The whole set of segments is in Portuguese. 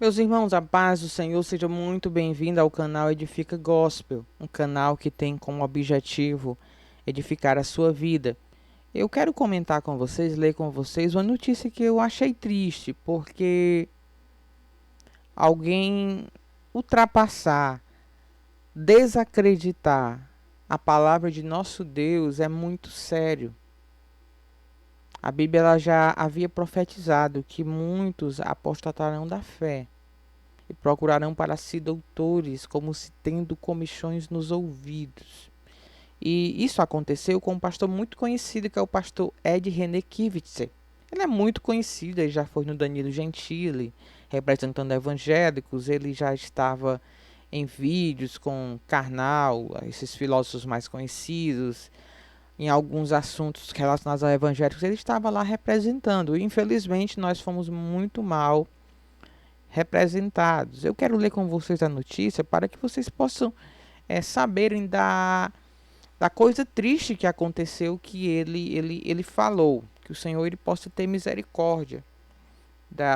Meus irmãos, a paz do Senhor, seja muito bem-vindo ao canal Edifica Gospel, um canal que tem como objetivo edificar a sua vida. Eu quero comentar com vocês, ler com vocês uma notícia que eu achei triste, porque alguém ultrapassar, desacreditar a palavra de nosso Deus é muito sério. A Bíblia ela já havia profetizado que muitos apostatarão da fé e procurarão para si doutores, como se tendo comichões nos ouvidos. E isso aconteceu com um pastor muito conhecido, que é o pastor Ed René Kivitzer. Ele é muito conhecido, ele já foi no Danilo Gentili, representando evangélicos, ele já estava em vídeos com Karnal, esses filósofos mais conhecidos, em alguns assuntos relacionados a evangélicos, ele estava lá representando. E, infelizmente, nós fomos muito mal representados. Eu quero ler com vocês a notícia para que vocês possam saberem da coisa triste que aconteceu, que ele falou. Que o Senhor ele possa ter misericórdia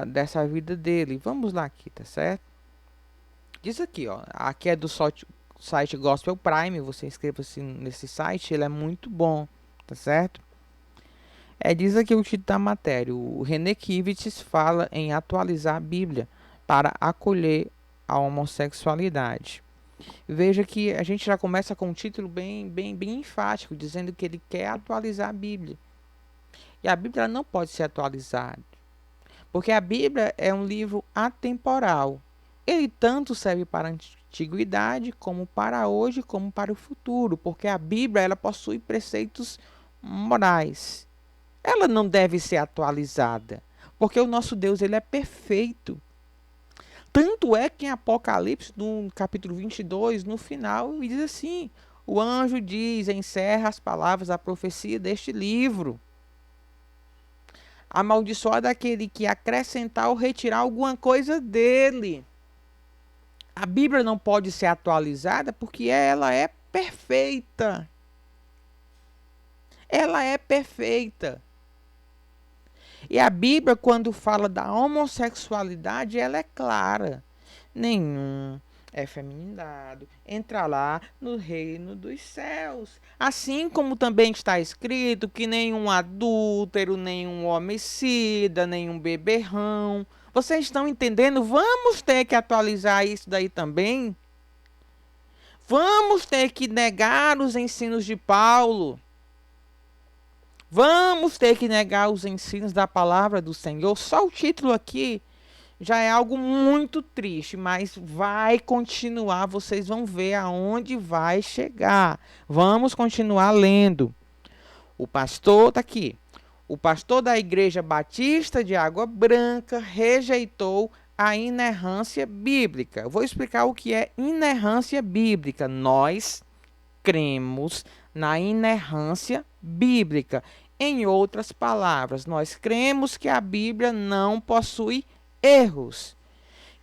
dessa vida dele. Vamos lá aqui, tá certo? Diz aqui, ó. Aqui é do site Gospel Prime. Você inscreva-se nesse site, ele é muito bom, tá certo? Diz aqui o título da matéria. O René Kivitz fala em atualizar a Bíblia para acolher a homossexualidade. Veja que a gente já começa com um título bem enfático, dizendo que ele quer atualizar a Bíblia. E a Bíblia não pode ser atualizada, porque a Bíblia é um livro atemporal. Ele tanto serve para a antiguidade, como para hoje, como para o futuro, porque a Bíblia ela possui preceitos morais. Ela não deve ser atualizada, porque o nosso Deus ele é perfeito. Tanto é que em Apocalipse, no capítulo 22, no final, diz assim: o anjo diz, encerra as palavras da profecia deste livro. Amaldiçoado aquele que acrescentar ou retirar alguma coisa dele. A Bíblia não pode ser atualizada porque ela é perfeita. Ela é perfeita. E a Bíblia, quando fala da homossexualidade, ela é clara. Nenhum é feminizado, entra lá no reino dos céus. Assim como também está escrito que nenhum adúltero, nenhum homicida, nenhum beberrão. Vocês estão entendendo? Vamos ter que atualizar isso daí também. Vamos ter que negar os ensinos de Paulo. Vamos ter que negar os ensinos da palavra do Senhor. Só o título aqui já é algo muito triste, mas vai continuar. Vocês vão ver aonde vai chegar. Vamos continuar lendo. O pastor está aqui. O pastor da Igreja Batista de Água Branca rejeitou a inerrância bíblica. Eu vou explicar o que é inerrância bíblica. Nós cremos na inerrância bíblica. Em outras palavras, nós cremos que a Bíblia não possui erros,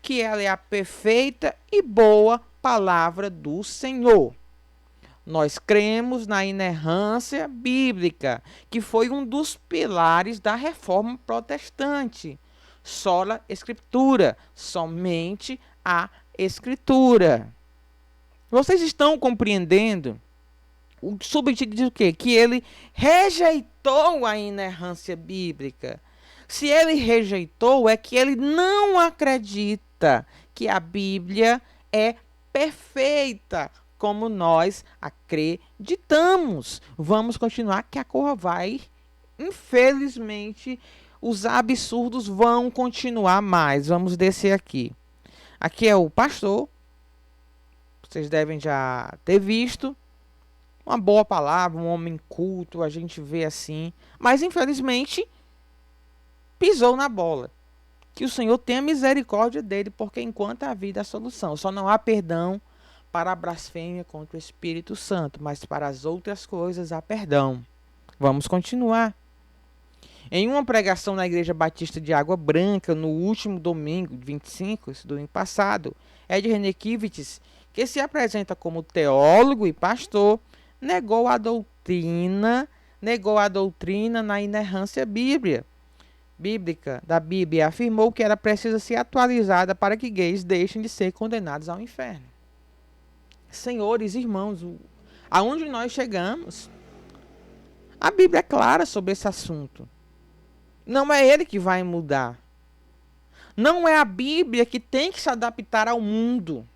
que ela é a perfeita e boa palavra do Senhor. Nós cremos na inerrância bíblica, que foi um dos pilares da reforma protestante. Sola Escritura, somente a Escritura. Vocês estão compreendendo? O subtítulo diz o quê? Que ele rejeitou a inerrância bíblica. Se ele rejeitou, é que ele não acredita que a Bíblia é perfeita, como nós acreditamos. Vamos continuar, que a coisa vai. Infelizmente, os absurdos vão continuar mais. Vamos descer aqui. Aqui é o pastor. Vocês devem já ter visto. Uma boa palavra, um homem culto, a gente vê assim. Mas, infelizmente, pisou na bola. Que o Senhor tenha misericórdia dele, porque enquanto há vida, a solução. Só não há perdão para a blasfêmia contra o Espírito Santo, mas para as outras coisas há perdão. Vamos continuar. Em uma pregação na Igreja Batista de Água Branca, no último domingo, 25, esse domingo passado, Ed René Kivitz, que se apresenta como teólogo e pastor, negou a doutrina na inerrância bíblica, bíblica da Bíblia afirmou que ela precisa ser atualizada para que gays deixem de ser condenados ao inferno. Senhores, irmãos, aonde nós chegamos, a Bíblia é clara sobre esse assunto. Não é ele que vai mudar. Não é a Bíblia que tem que se adaptar ao mundo,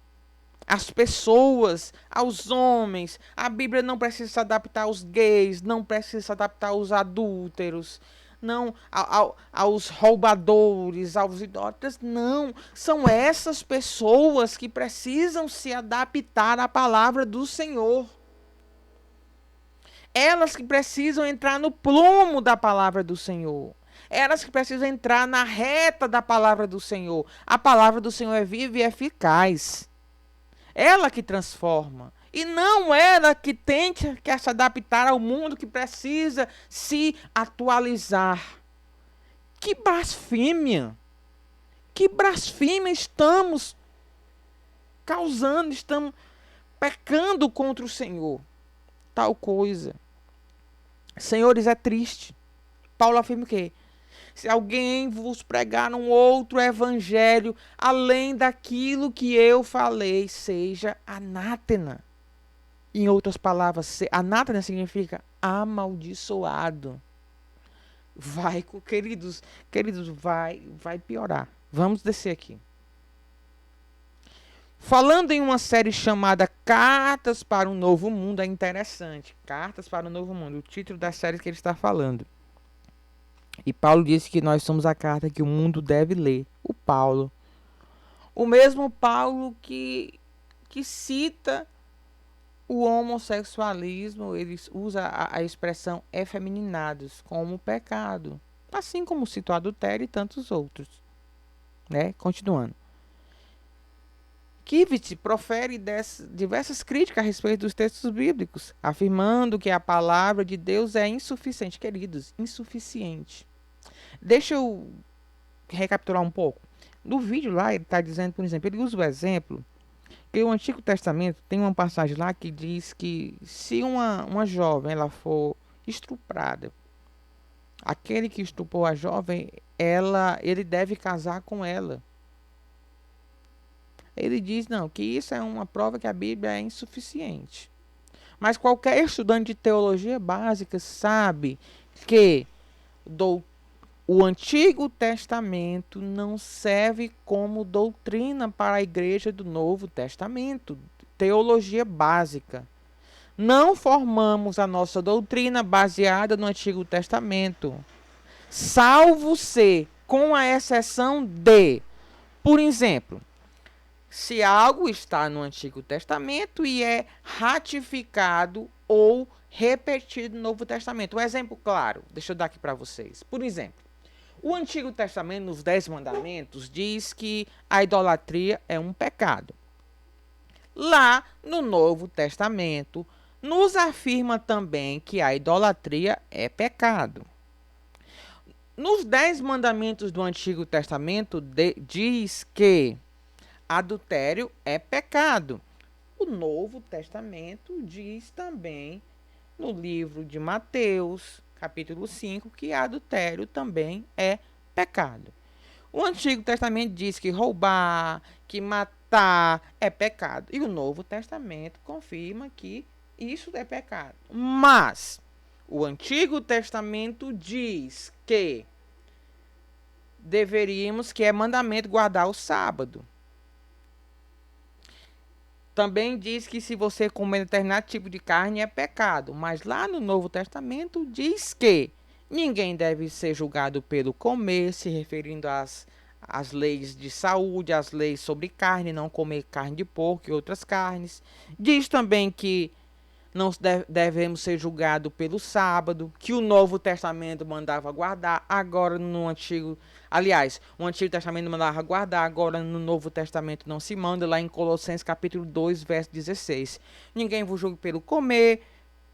às pessoas, aos homens. A Bíblia não precisa se adaptar aos gays, não precisa se adaptar aos adúlteros, não aos roubadores, aos idólatras. Não, são essas pessoas que precisam se adaptar à palavra do Senhor. Elas que precisam entrar no prumo da palavra do Senhor. Elas que precisam entrar na reta da palavra do Senhor. A palavra do Senhor é viva e eficaz. Ela que transforma. E não ela que tente que se adaptar ao mundo que precisa se atualizar. Que blasfêmia! Que blasfêmia estamos causando, estamos pecando contra o Senhor. Tal coisa. Senhores, é triste. Paulo afirma o quê? Se alguém vos pregar um outro evangelho, além daquilo que eu falei, seja anátema. Em outras palavras, anátema significa amaldiçoado. Queridos, vai piorar. Vamos descer aqui. Falando em uma série chamada Cartas para um Novo Mundo, é interessante. Cartas para um Novo Mundo, o título da série que ele está falando. E Paulo disse que nós somos a carta que o mundo deve ler. O Paulo. O mesmo Paulo que cita o homossexualismo, ele usa a expressão efeminados como pecado. Assim como cita o adultério e tantos outros. Né? Continuando. Kivitz profere diversas críticas a respeito dos textos bíblicos, afirmando que a palavra de Deus é insuficiente. Queridos, insuficiente. Deixa eu recapitular um pouco. No vídeo lá, ele está dizendo, por exemplo, ele usa o exemplo que o Antigo Testamento tem uma passagem lá que diz que se uma jovem ela for estuprada, aquele que estuprou a jovem, ele deve casar com ela. Ele diz, não, que isso é uma prova que a Bíblia é insuficiente. Mas qualquer estudante de teologia básica sabe que o Antigo Testamento não serve como doutrina para a igreja do Novo Testamento. Teologia básica. Não formamos a nossa doutrina baseada no Antigo Testamento. Salvo se, com a exceção de, por exemplo, se algo está no Antigo Testamento e é ratificado ou repetido no Novo Testamento. Um exemplo claro, deixa eu dar aqui para vocês. Por exemplo, o Antigo Testamento, nos 10 mandamentos, diz que a idolatria é um pecado. Lá no Novo Testamento, nos afirma também que a idolatria é pecado. Nos 10 mandamentos do Antigo Testamento, diz que adultério é pecado. O Novo Testamento diz também, no livro de Mateus, capítulo 5, que adultério também é pecado. O Antigo Testamento diz que roubar, que matar é pecado. E o Novo Testamento confirma que isso é pecado. Mas o Antigo Testamento diz que que é mandamento guardar o sábado. Também diz que se você comer determinado tipo de carne é pecado. Mas lá no Novo Testamento diz que ninguém deve ser julgado pelo comer, se referindo às leis de saúde, às leis sobre carne, não comer carne de porco e outras carnes. Diz também que não devemos ser julgados pelo sábado, que o Novo Testamento mandava guardar, agora no Antigo... Aliás, o Antigo Testamento mandava guardar, agora no Novo Testamento não se manda, lá em Colossenses capítulo 2, verso 16. Ninguém vos julgue pelo comer,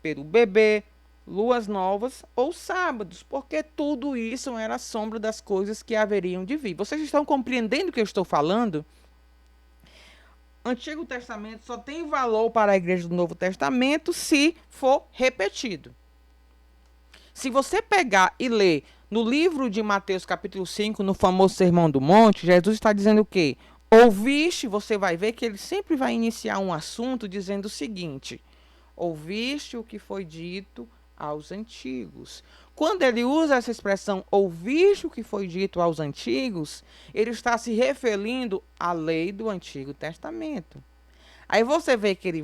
pelo beber, luas novas ou sábados, porque tudo isso era a sombra das coisas que haveriam de vir. Vocês estão compreendendo o que eu estou falando? Antigo Testamento só tem valor para a igreja do Novo Testamento se for repetido. Se você pegar e ler No livro de Mateus, capítulo 5, no famoso Sermão do Monte, Jesus está dizendo o quê? Ouviste, você vai ver que ele sempre vai iniciar um assunto dizendo o seguinte: ouviste o que foi dito aos antigos. Quando ele usa essa expressão, ouviste o que foi dito aos antigos, ele está se referindo à lei do Antigo Testamento. Aí você vê que ele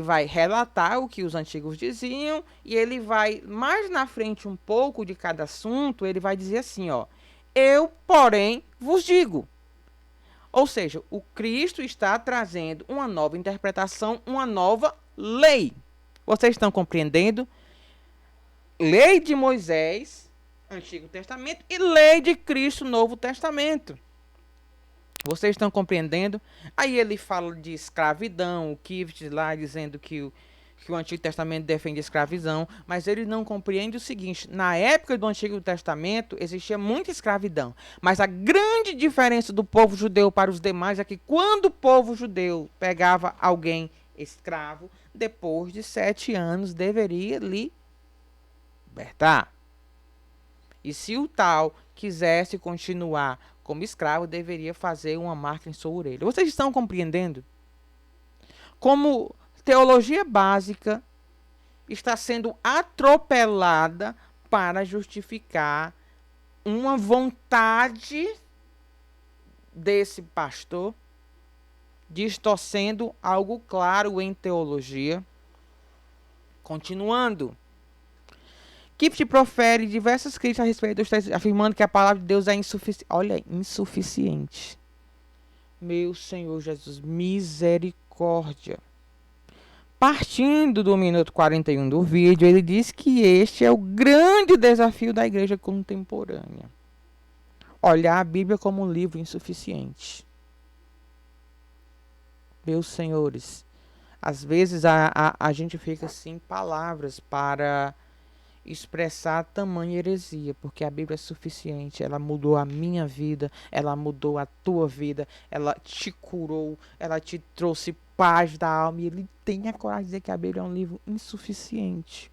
vai relatar o que os antigos diziam e ele vai mais na frente um pouco de cada assunto, ele vai dizer assim, ó: eu, porém, vos digo. Ou seja, o Cristo está trazendo uma nova interpretação, uma nova lei. Vocês estão compreendendo? Lei de Moisés, Antigo Testamento, e lei de Cristo, Novo Testamento. Vocês estão compreendendo? Aí ele fala de escravidão, o Kieft lá dizendo que o Antigo Testamento defende a escravidão, mas ele não compreende o seguinte: na época do Antigo Testamento existia muita escravidão, mas a grande diferença do povo judeu para os demais é que quando o povo judeu pegava alguém escravo, depois de 7 anos deveria libertar. E se o tal quisesse continuar como escravo, deveria fazer uma marca em sua orelha. Vocês estão compreendendo? Como teologia básica está sendo atropelada para justificar uma vontade desse pastor, distorcendo algo claro em teologia. Continuando. Kieft profere diversas críticas a respeito dos textos, afirmando que a palavra de Deus é insuficiente. Olha, insuficiente. Meu Senhor Jesus, misericórdia. Partindo do minuto 41 do vídeo, ele diz que este é o grande desafio da igreja contemporânea. Olhar a Bíblia como um livro insuficiente. Meus senhores, às vezes a gente fica sem palavras para expressar tamanha heresia, porque a Bíblia é suficiente. Ela mudou a minha vida, ela mudou a tua vida, ela te curou, ela te trouxe paz da alma, e ele tem a coragem de dizer que a Bíblia é um livro insuficiente.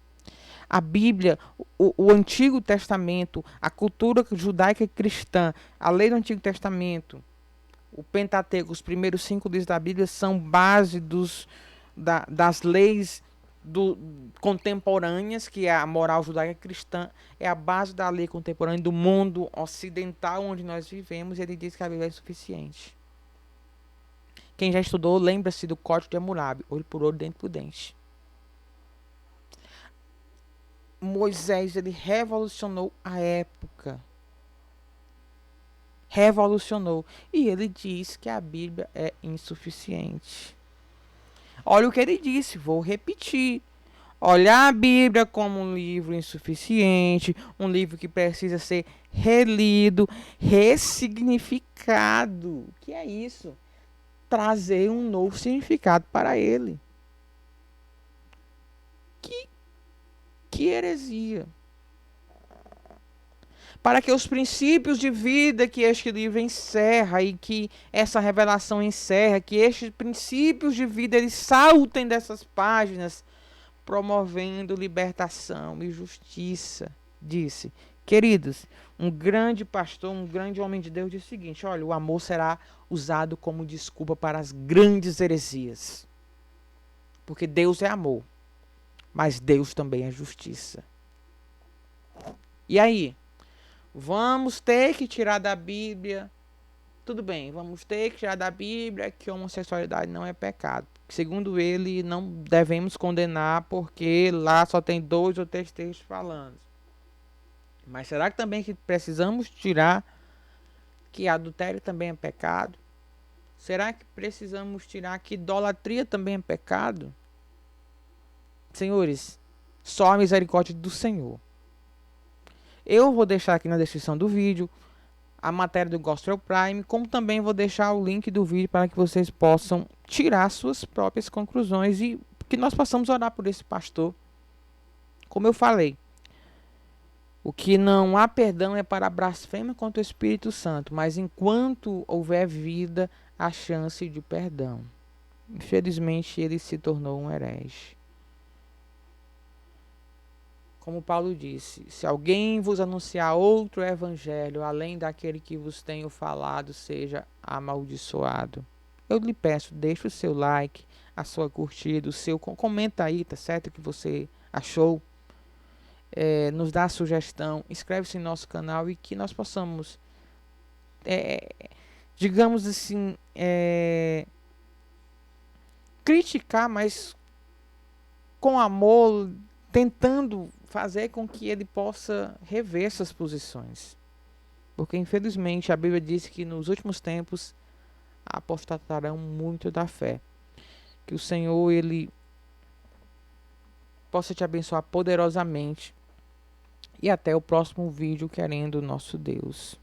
A Bíblia, o Antigo Testamento, a cultura judaica e cristã, a lei do Antigo Testamento, o Pentateuco, os primeiros 5 livros da Bíblia são base das leis contemporâneas, que é a moral judaica cristã, é a base da lei contemporânea do mundo ocidental onde nós vivemos, e ele diz que a Bíblia é suficiente. Quem já estudou, lembra-se do Código de Hammurabi, olho por olho, dente por dente. Moisés, ele revolucionou a época. Revolucionou. E ele diz que a Bíblia é insuficiente. Olha o que ele disse, vou repetir. Olhar a Bíblia como um livro insuficiente, um livro que precisa ser relido, ressignificado. O que é isso? Trazer um novo significado para ele. Que heresia. Para que os princípios de vida que este livro encerra e que essa revelação encerra, que estes princípios de vida eles saltem dessas páginas, promovendo libertação e justiça. Disse, queridos, um grande pastor, um grande homem de Deus disse o seguinte: olha, o amor será usado como desculpa para as grandes heresias. Porque Deus é amor, mas Deus também é justiça. E aí? Vamos ter que tirar da Bíblia. Tudo bem, vamos ter que tirar da Bíblia que a homossexualidade não é pecado. Segundo ele, não devemos condenar porque lá só tem 2 ou 3 textos falando. Mas será que também que precisamos tirar que adultério também é pecado? Será que precisamos tirar que idolatria também é pecado? Senhores, só a misericórdia do Senhor. Eu vou deixar aqui na descrição do vídeo a matéria do Gospel Prime, como também vou deixar o link do vídeo para que vocês possam tirar suas próprias conclusões e que nós possamos orar por esse pastor. Como eu falei, o que não há perdão é para a blasfêmia contra o Espírito Santo, mas enquanto houver vida, há chance de perdão. Infelizmente, ele se tornou um herege. Como Paulo disse, se alguém vos anunciar outro evangelho, além daquele que vos tenho falado, seja amaldiçoado. Eu lhe peço, deixe o seu like, a sua curtida, o seu comenta aí, tá certo? O que você achou, nos dá a sugestão, inscreve-se em nosso canal e que nós possamos, é, digamos assim, criticar, mas com amor, tentando fazer com que ele possa rever essas posições. Porque infelizmente a Bíblia diz que nos últimos tempos apostatarão muito da fé. Que o Senhor ele possa te abençoar poderosamente. E até o próximo vídeo, querendo o nosso Deus.